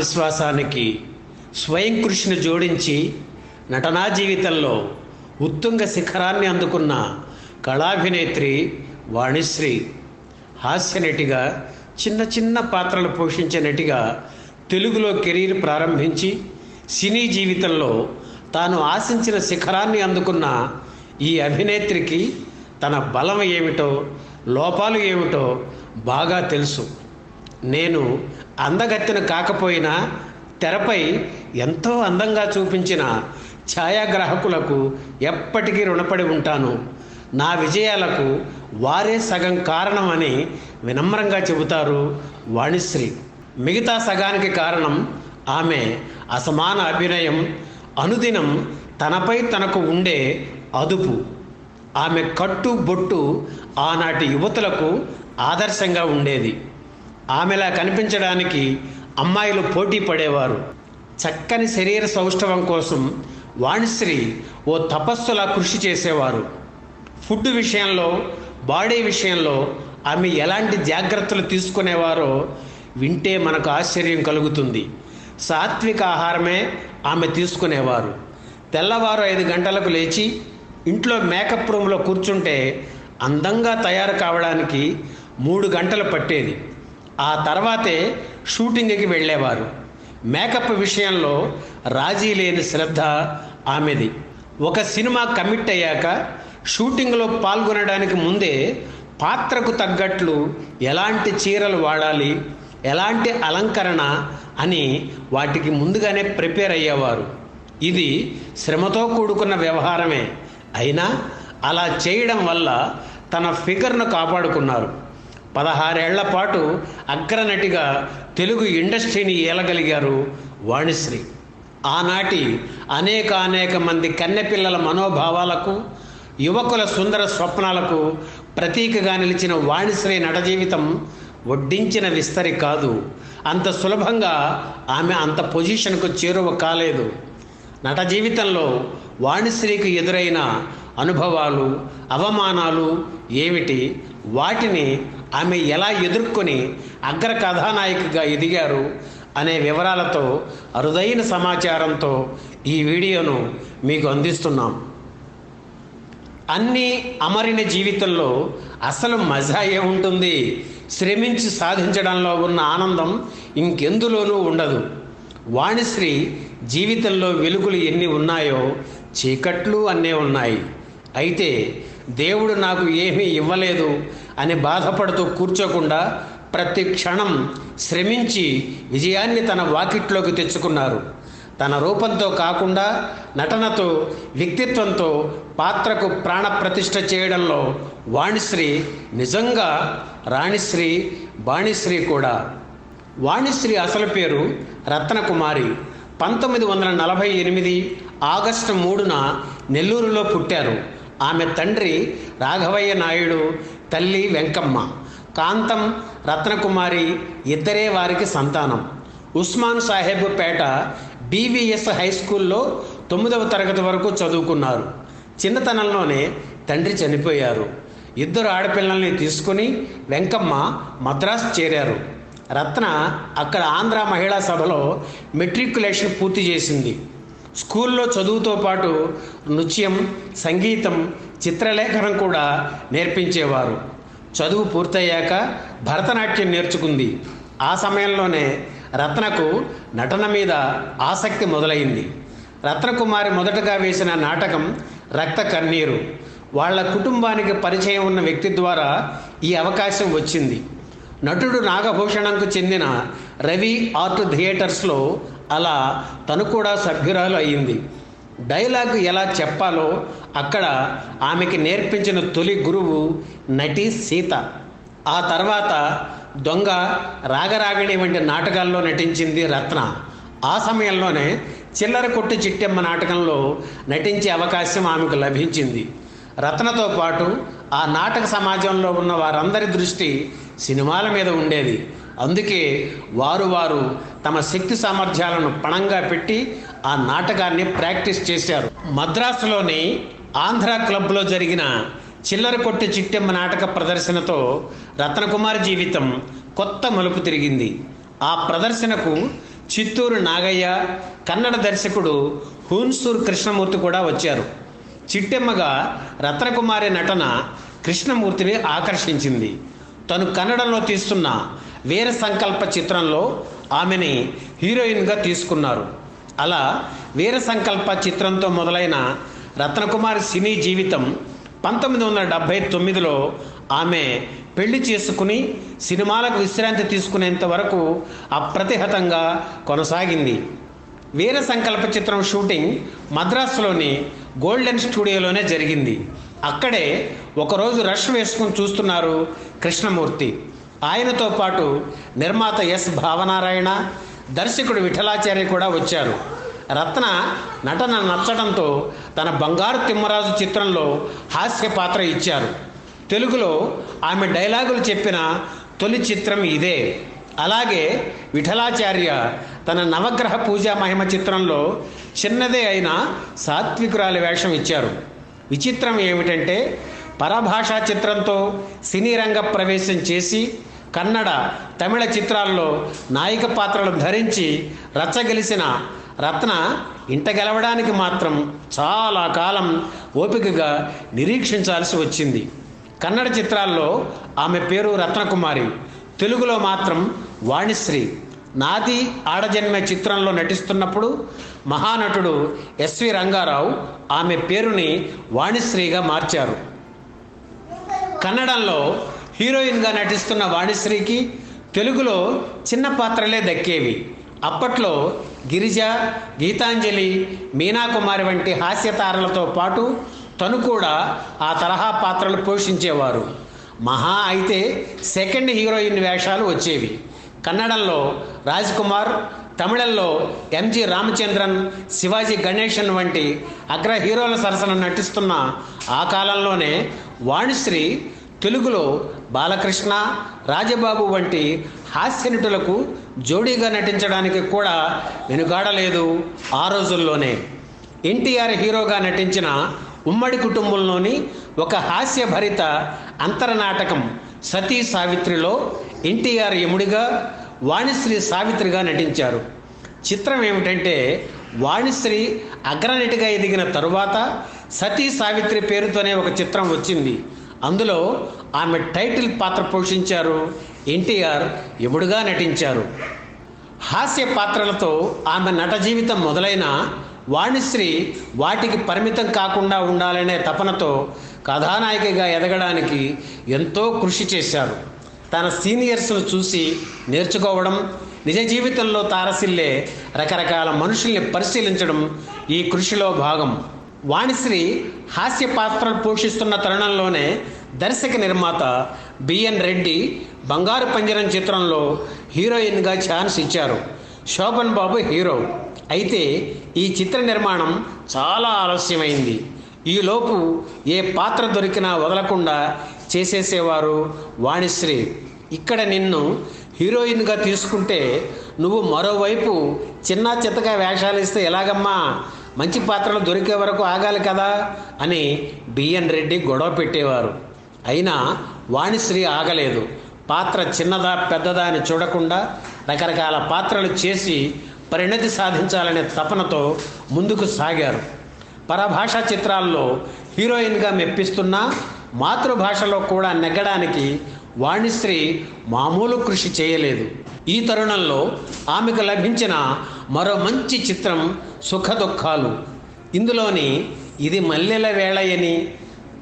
ఆత్మవిశ్వాసానికి స్వయం కృషిని జోడించి నటనా జీవితంలో ఉత్తుంగ శిఖరాన్ని అందుకున్న కళాభినేత్రి వాణిశ్రీ. హాస్యనటిగా చిన్న చిన్న పాత్రలు పోషించే నటిగా తెలుగులో కెరీర్ ప్రారంభించి సినీ జీవితంలో తాను ఆశించిన శిఖరాన్ని అందుకున్న ఈ అభినేత్రికి తన బలం ఏమిటో లోపాలు ఏమిటో బాగా తెలుసు. నేను అందగత్తెను కాకపోయినా తెరపై ఎంతో అందంగా చూపించిన ఛాయాగ్రాహకులకు ఎప్పటికీ రుణపడి ఉంటాను. నా విజయాలకు వారే సగం కారణమని వినమ్రంగా చెబుతారు వాణిశ్రీ. మిగతా సగానికి కారణం ఆమె అసమాన అభినయం, అనుదినం తనపై తనకు ఉండే అదుపు. ఆమె కట్టు బొట్టు ఆనాటి యువతులకు ఆదర్శంగా ఉండేది. ఆమెలా కనిపించడానికి అమ్మాయిలు పోటీ పడేవారు. చక్కని శరీర సౌష్ఠవం కోసం వాణిశ్రీ ఓ తపస్సులా కృషి చేసేవారు. ఫుడ్ విషయంలో, బాడీ విషయంలో ఆమె ఎలాంటి జాగ్రత్తలు తీసుకునేవారో వింటే మనకు ఆశ్చర్యం కలుగుతుంది. సాత్విక ఆహారమే ఆమె తీసుకునేవారు. తెల్లవారు 5 గంటలకు లేచి ఇంట్లో మేకప్ రూమ్లో కూర్చుంటే అందంగా తయారు కావడానికి 3 గంటలు పట్టేది. ఆ తర్వాతే షూటింగ్కి వెళ్ళేవారు. మేకప్ విషయంలో రాజీ లేని శ్రద్ధ ఆమెది. ఒక సినిమా కమిట్ అయ్యాక షూటింగ్లో పాల్గొనడానికి ముందే పాత్రకు తగ్గట్లు ఎలాంటి చీరలు వాడాలి, ఎలాంటి అలంకరణ అని వాటికి ముందుగానే ప్రిపేర్ అయ్యేవారు. ఇది శ్రమతో కూడుకున్న వ్యవహారమే. అయినా అలా చేయడం వల్ల తన ఫిగర్ను కాపాడుకున్నారు. 16 ఏళ్ల పాటు అగ్రనటిగా తెలుగు ఇండస్ట్రీని ఏలగలిగారు వాణిశ్రీ. ఆనాటి అనేక మంది కన్నెపిల్లల మనోభావాలకు, యువకుల సుందర స్వప్నాలకు ప్రతీకగా నిలిచిన వాణిశ్రీ నట జీవితం వడ్డించిన విస్తరి కాదు. అంత సులభంగా ఆమె అంత పొజిషన్కు చేరువ కాలేదు. నట జీవితంలో వాణిశ్రీకి ఎదురైన అనుభవాలు, అవమానాలు ఏమిటి, వాటిని ఆమె ఎలా ఎదుర్కొని అగ్ర కథానాయికగా ఎదిగారు అనే వివరాలతో, అరుదైన సమాచారంతో ఈ వీడియోను మీకు అందిస్తున్నాం. అన్నీ అమరిన జీవితంలో అసలు మజా ఏముంటుంది? శ్రమించి సాధించడంలో ఉన్న ఆనందం ఇంకెందులోనూ ఉండదు. వాణిశ్రీ జీవితంలో వెలుగులు ఎన్ని ఉన్నాయో చీకట్లు అన్నీ ఉన్నాయి. అయితే దేవుడు నాకు ఏమీ ఇవ్వలేదు అని బాధపడుతూ కూర్చోకుండా ప్రతి క్షణం శ్రమించి విజయాన్ని తన వాకిట్లోకి తెచ్చుకున్నారు. తన రూపంతో కాకుండా నటనతో, వ్యక్తిత్వంతో పాత్రకు ప్రాణప్రతిష్ఠ చేయడంలో వాణిశ్రీ నిజంగా రాణిశ్రీ, బాణిశ్రీ కూడా. వాణిశ్రీ అసలు పేరు రత్నకుమారి. 1948 ఆగస్టు 3న నెల్లూరులో పుట్టారు. ఆమె తండ్రి రాఘవయ్య నాయుడు, తల్లి వెంకమ్మ. కాంతం, రత్నకుమారి ఇద్దరే వారికి సంతానం. ఉస్మాన్ సాహెబ్ పేట BVS హై స్కూల్లో 9వ తరగతి వరకు చదువుకున్నారు. చిన్నతనంలోనే తండ్రి చనిపోయారు. 2 ఆడపిల్లల్ని తీసుకుని వెంకమ్మ మద్రాసు చేరారు. రత్న అక్కడ ఆంధ్ర మహిళా సభలో మెట్రికులేషన్ పూర్తి చేసింది. స్కూల్లో చదువుతో పాటు నృత్యం, సంగీతం, చిత్రలేఖనం కూడా నేర్పించేవారు. చదువు పూర్తయ్యాక భరతనాట్యం నేర్చుకుంది. ఆ సమయంలోనే రత్నకు నటన మీద ఆసక్తి మొదలైంది. రత్నకుమారి మొదటగా వేసిన నాటకం రక్త కన్నీరు. వాళ్ళ కుటుంబానికి పరిచయం ఉన్న వ్యక్తి ద్వారా ఈ అవకాశం వచ్చింది. నటుడు నాగభూషణంకు చెందిన రవి ఆర్ట్ థియేటర్స్లో అలా తను కూడా సభ్యురాలు అయ్యింది. డైలాగ్ ఎలా చెప్పాలో అక్కడ ఆమెకి నేర్పించిన తొలి గురువు నటి సీత. ఆ తర్వాత దొంగ, రాగరాగిణి వంటి నాటకాల్లో నటించింది రత్న. ఆ సమయంలోనే చిల్లర కొట్టు చిట్టెమ్మ నాటకంలో నటించే అవకాశం ఆమెకు లభించింది. రత్నతో పాటు ఆ నాటక సమాజంలో ఉన్న వారందరి దృష్టి సినిమాల మీద ఉండేది. అందుకే వారు తమ శక్తి సామర్థ్యాలను పణంగా పెట్టి ఆ నాటకాన్ని ప్రాక్టీస్ చేశారు. మద్రాసులోని ఆంధ్ర క్లబ్లో జరిగిన చిల్లర కొట్టు చిట్టెమ్మ నాటక ప్రదర్శనతో రత్నకుమారి జీవితం కొత్త మలుపు తిరిగింది. ఆ ప్రదర్శనకు చిత్తూరు నాగయ్య, కన్నడ దర్శకుడు హూన్సూర్ కృష్ణమూర్తి కూడా వచ్చారు. చిట్టెమ్మగా రత్నకుమారి నటన కృష్ణమూర్తిని ఆకర్షించింది. తను కన్నడంలో తీస్తున్న వీర సంకల్ప చిత్రంలో ఆమెని హీరోయిన్గా తీసుకున్నారు. అలా వీర సంకల్ప చిత్రంతో మొదలైన రత్నకుమారి సినీ జీవితం 1979లో ఆమె పెళ్లి చేసుకుని సినిమాలకు విశ్రాంతి తీసుకునేంత వరకు అప్రతిహతంగా కొనసాగింది. వీర సంకల్ప చిత్రం షూటింగ్ మద్రాసులోని గోల్డెన్ స్టూడియోలోనే జరిగింది. అక్కడే ఒకరోజు రష్ వేసుకుని చూస్తున్నారు కృష్ణమూర్తి. ఆయనతో పాటు నిర్మాత ఎస్ భావనారాయణ, దర్శకుడు విఠలాచార్య కూడా వచ్చారు. రత్న నటన నచ్చడంతో తన బంగారు తిమ్మరాజు చిత్రంలో హాస్య పాత్ర ఇచ్చారు. తెలుగులో ఆమె డైలాగులు చెప్పిన తొలి చిత్రం ఇదే. అలాగే విఠలాచార్య తన నవగ్రహ పూజా మహిమ చిత్రంలో చిన్నదే అయిన సాత్వికురాలి వేషం ఇచ్చారు. విచిత్రం ఏమిటంటే పరభాషా చిత్రంతో సినీ రంగ ప్రవేశం చేసి కన్నడ, తమిళ చిత్రాల్లో నాయిక పాత్రలు ధరించి రచ్చగెలిసిన రత్న ఇంట గెలవడానికి మాత్రం చాలా కాలం ఓపికగా నిరీక్షించాల్సి వచ్చింది. కన్నడ చిత్రాల్లో ఆమె పేరు రత్నకుమారి, తెలుగులో మాత్రం వాణిశ్రీ. నాది ఆడజన్మ చిత్రంలో నటిస్తున్నప్పుడు మహానటుడు ఎస్వి రంగారావు ఆమె పేరుని వాణిశ్రీగా మార్చారు. కన్నడంలో హీరోయిన్గా నటిస్తున్న వాణిశ్రీకి తెలుగులో చిన్న పాత్రలే దక్కేవి. అప్పట్లో గిరిజ, గీతాంజలి, మీనాకుమారి వంటి హాస్యతారలతో పాటు తను కూడా ఆ తరహా పాత్రలు పోషించేవారు. మహా అయితే సెకండ్ హీరోయిన్ వేషాలు వచ్చేవి. కన్నడంలో రాజ్ కుమార్, తమిళంలో ఎంజి రామచంద్రన్, శివాజీ గణేశన్ వంటి అగ్ర హీరోల సరసన నటిస్తున్న ఆ కాలంలోనే వాణిశ్రీ తెలుగులో బాలకృష్ణ, రాజబాబు వంటి హాస్యనటులకు జోడీగా నటించడానికి కూడా వెనుకాడలేదు. ఆ రోజుల్లోనే ఎన్టీఆర్ హీరోగా నటించిన ఉమ్మడి కుటుంబంలోని ఒక హాస్యభరిత అంతరనాటకం సతీ సావిత్రిలో ఎన్టీఆర్ యముడిగా, వాణిశ్రీ సావిత్రిగా నటించారు. చిత్రం ఏమిటంటే వాణిశ్రీ అగ్రనటిగా ఎదిగిన తరువాత సతీ సావిత్రి పేరుతోనే ఒక చిత్రం వచ్చింది. అందులో ఆమె టైటిల్ పాత్ర పోషించారు. ఎన్టీఆర్ యముడుగా నటించారు. హాస్య పాత్రలతో ఆమె నట జీవితం మొదలైన వాణిశ్రీ వాటికి పరిమితం కాకుండా ఉండాలనే తపనతో కథానాయికగా ఎదగడానికి ఎంతో కృషి చేశారు. తన సీనియర్స్ను చూసి నేర్చుకోవడం, నిజ జీవితంలో తారసిల్లే రకరకాల మనుషుల్ని పరిశీలించడం ఈ కృషిలో భాగం. వాణిశ్రీ హాస్య పాత్రలు పోషిస్తున్న తరుణంలోనే దర్శక నిర్మాత బిఎన్ రెడ్డి బంగారు పంజరం చిత్రంలో హీరోయిన్గా ఛాన్స్ ఇచ్చారు. శోభన్ బాబు హీరో. అయితే ఈ చిత్ర నిర్మాణం చాలా ఆలస్యమైంది. ఈలోపు ఏ పాత్ర దొరికినా వదలకుండా చేసేసేవారు వాణిశ్రీ. ఇక్కడ నిన్ను హీరోయిన్గా తీసుకుంటే నువ్వు మరోవైపు చిన్న చిత్తగా వేషాలు ఇస్తే ఎలాగమ్మా, మంచి పాత్రలు దొరికే వరకు ఆగాలి కదా అని బిఎన్ రెడ్డి గొడవ పెట్టేవారు. అయినా వాణిశ్రీ ఆగలేదు. పాత్ర చిన్నదా పెద్దదా అని చూడకుండా రకరకాల పాత్రలు చేసి పరిణతి సాధించాలనే తపనతో ముందుకు సాగారు. పరభాషా చిత్రాల్లో హీరోయిన్గా మెప్పిస్తున్న మాతృభాషలో కూడా నెగ్గడానికి వాణిశ్రీ మామూలు కృషి చేయలేదు. ఈ తరుణంలో ఆమెకు లభించిన మరో మంచి చిత్రం సుఖదుఖాలు. ఇందులోని ఇది మల్లెల వేళయని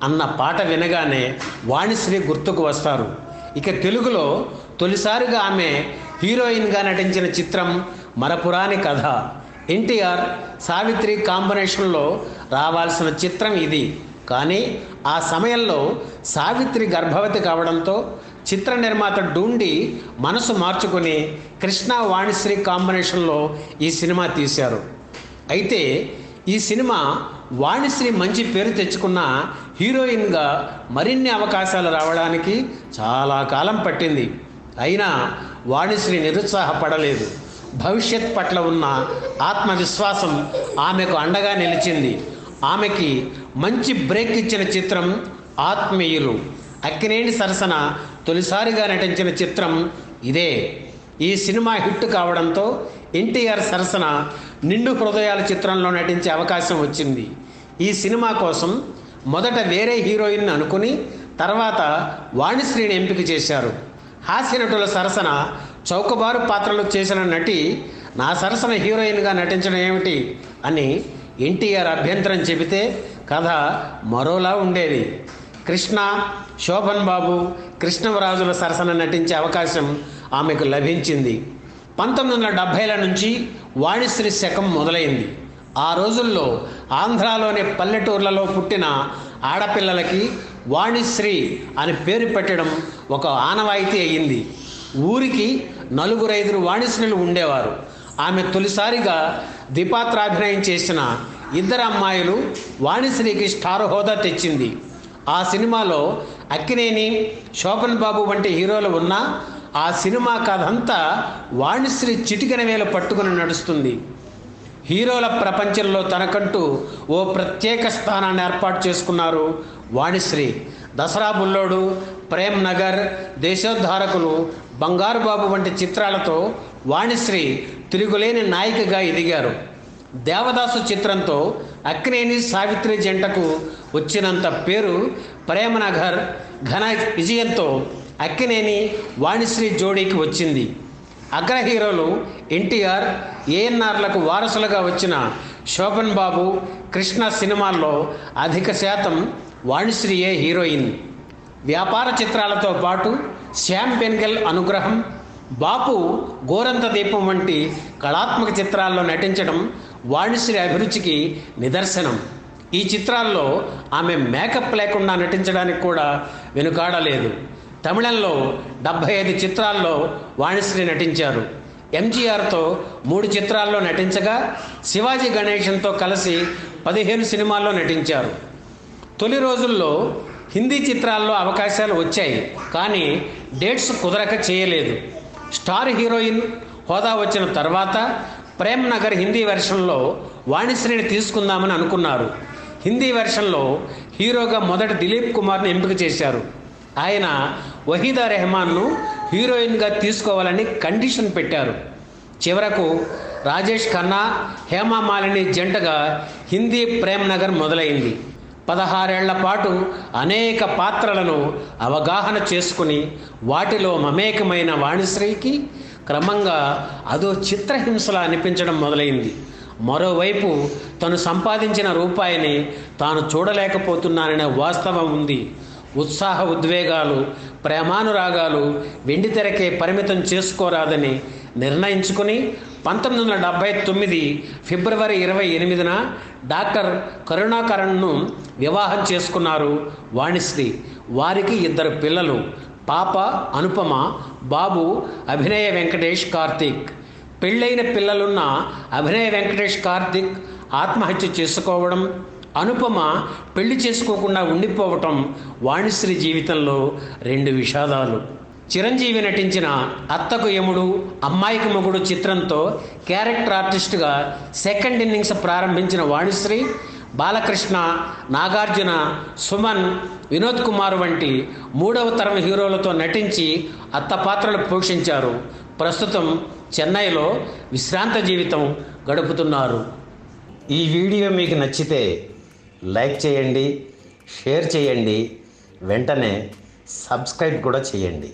అన్న పాట వినగానే వాణిశ్రీ గుర్తుకు వస్తారు. ఇక తెలుగులో తొలిసారిగా ఆమె హీరోయిన్గా నటించిన చిత్రం మరపురాని కథ. ఎన్టీఆర్ సావిత్రి కాంబినేషన్లో రావాల్సిన చిత్రం ఇది. కానీ ఆ సమయంలో సావిత్రి గర్భవతి కావడంతో చిత్ర నిర్మాత డూండి మనసు మార్చుకొని కృష్ణ వాణిశ్రీ కాంబినేషన్లో ఈ సినిమా తీశారు. అయితే ఈ సినిమా వాణిశ్రీ మంచి పేరు తెచ్చుకున్న హీరోయిన్గా మరిన్ని అవకాశాలు రావడానికి చాలా కాలం పట్టింది. అయినా వాణిశ్రీ నిరుత్సాహపడలేదు. భవిష్యత్ పట్ల ఉన్న ఆత్మవిశ్వాసం ఆమెకు అండగా నిలిచింది. ఆమెకి మంచి బ్రేక్ ఇచ్చిన చిత్రం ఆత్మీయులు. అక్కినేని సరసన తొలిసారిగా నటించిన చిత్రం ఇదే. ఈ సినిమా హిట్ కావడంతో ఎన్టీఆర్ సరసన నిండు హృదయాల చిత్రంలో నటించే అవకాశం వచ్చింది. ఈ సినిమా కోసం మొదట వేరే హీరోయిన్ అనుకుని తర్వాత వాణిశ్రీని ఎంపిక చేశారు. హాస్యనటుల సరసన చౌకబారు పాత్రలు చేసిన నటి నా సరసన హీరోయిన్గా నటించడం ఏమిటి అని ఎన్టీఆర్ అభ్యంతరం చెబితే కథ మరోలా ఉండేది. కృష్ణ, శోభన్ బాబు, కృష్ణవరాజుల సరసన నటించే అవకాశం ఆమెకు లభించింది. 1970ల నుంచి వాణిశ్రీ శకం మొదలైంది. ఆ రోజుల్లో ఆంధ్రాలోని పల్లెటూర్లలో పుట్టిన ఆడపిల్లలకి వాణిశ్రీ అని పేరు పెట్టడం ఒక ఆనవాయితీ అయ్యింది. ఊరికి 4-5 వాణిశ్రీలు ఉండేవారు. ఆమె తొలిసారిగా ద్విపాత్రాభినయం చేసిన 2 అమ్మాయిలు వాణిశ్రీకి స్టార్ హోదా తెచ్చింది. ఆ సినిమాలో అక్కినేని, శోభన్ బాబు వంటి హీరోలు ఉన్నా ఆ సినిమా కథంతా వాణిశ్రీ చిటికెన వేలు పట్టుకుని నడుస్తుంది. హీరోల ప్రపంచంలో తనకంటూ ఓ ప్రత్యేక స్థానాన్ని ఏర్పాటు చేసుకున్నారు వాణిశ్రీ. దసరా బుల్లోడు, ప్రేమ్ నగర్, దేశోద్ధారకులు, బంగారు బాబు వంటి చిత్రాలతో వాణిశ్రీ తిరుగులేని నాయికగా ఎదిగారు. దేవదాసు చిత్రంతో అక్కినేని, సావిత్రి జంటకు వచ్చినంత పేరు ప్రేమనగర్ ఘన విజయంతో అక్కినేని, వాణిశ్రీ జోడీకి వచ్చింది. అగ్ర హీరోలు ఎన్టీఆర్, ఏఎన్ఆర్లకు వారసులుగా వచ్చిన శోభన్ బాబు, కృష్ణ సినిమాల్లో అధిక శాతం వాణిశ్రీయే హీరోయిన్. వ్యాపార చిత్రాలతో పాటు శ్యామ్ బెన్గల్ అనుగ్రహం, బాపు, గోరంత దీపం వంటి కళాత్మక చిత్రాల్లో నటించడం వాణిశ్రీ అభిరుచికి నిదర్శనం. ఈ చిత్రాల్లో ఆమె మేకప్ లేకుండా నటించడానికి కూడా వెనుకాడలేదు. తమిళంలో 75 చిత్రాల్లో వాణిశ్రీ నటించారు. ఎంజీఆర్తో 3 చిత్రాల్లో నటించగా శివాజీ గణేశన్తో కలిసి 15 సినిమాల్లో నటించారు. తొలి రోజుల్లో హిందీ చిత్రాల్లో అవకాశాలు వచ్చాయి, కానీ డేట్స్ కుదరక చేయలేదు. స్టార్ హీరోయిన్ హోదా వచ్చిన తర్వాత ప్రేమ్ నగర్ హిందీ వెర్షన్లో వాణిశ్రీని తీసుకుందామని అనుకున్నారు. హిందీ వెర్షన్లో హీరోగా మొదట దిలీప్ కుమార్ని ఎంపిక చేశారు. ఆయన వహీదా రెహమాన్ను హీరోయిన్గా తీసుకోవాలని కండిషన్ పెట్టారు. చివరకు రాజేష్ ఖన్నా, హేమామాలిని జంటగా హిందీ ప్రేమ్ నగర్ మొదలైంది. 16 ఏళ్ల పాటు అనేక పాత్రలను అవగాహన చేసుకుని వాటిలో మమేకమైన వాణిశ్రీకి క్రమంగా అదో చిత్రహింసలా అనిపించడం మొదలైంది. మరోవైపు తను సంపాదించిన రూపాయిని తాను చూడలేకపోతున్నాననే వాస్తవం ఉంది. ఉత్సాహ ఉద్వేగాలు, ప్రేమానురాగాలు వెండితెరకే పరిమితం చేసుకోరాదని నిర్ణయించుకుని 1979 ఫిబ్రవరి 28న డాక్టర్ కరుణాకరణ్ను వివాహం చేసుకున్నారు వాణిశ్రీ. వారికి 2 పిల్లలు, పాప అనుపమ, బాబు అభినయ వెంకటేష్ కార్తీక్. పెళ్ళైన పిల్లలున్న అభినయ వెంకటేష్ కార్తీక్ ఆత్మహత్య చేసుకోవడం, అనుపమ పెళ్లి చేసుకోకుండా ఉండిపోవటం వాణిశ్రీ జీవితంలో 2 విషాదాలు. చిరంజీవి నటించిన అత్తకు యముడు, అమ్మాయికి మొగుడు చిత్రంతో క్యారెక్టర్ ఆర్టిస్టుగా సెకండ్ ఇన్నింగ్స్ ప్రారంభించిన వాణిశ్రీ బాలకృష్ణ, నాగార్జున, సుమన్, వినోద్ కుమార్ వంటి 3వ తరం హీరోలతో నటించి అత్త పాత్రలు పోషించారు. ప్రస్తుతం చెన్నైలో విశ్రాంత జీవితం గడుపుతున్నారు. ఈ వీడియో మీకు నచ్చితే లైక్ చేయండి, షేర్ చేయండి, వెంటనే సబ్స్క్రైబ్ కూడా చేయండి.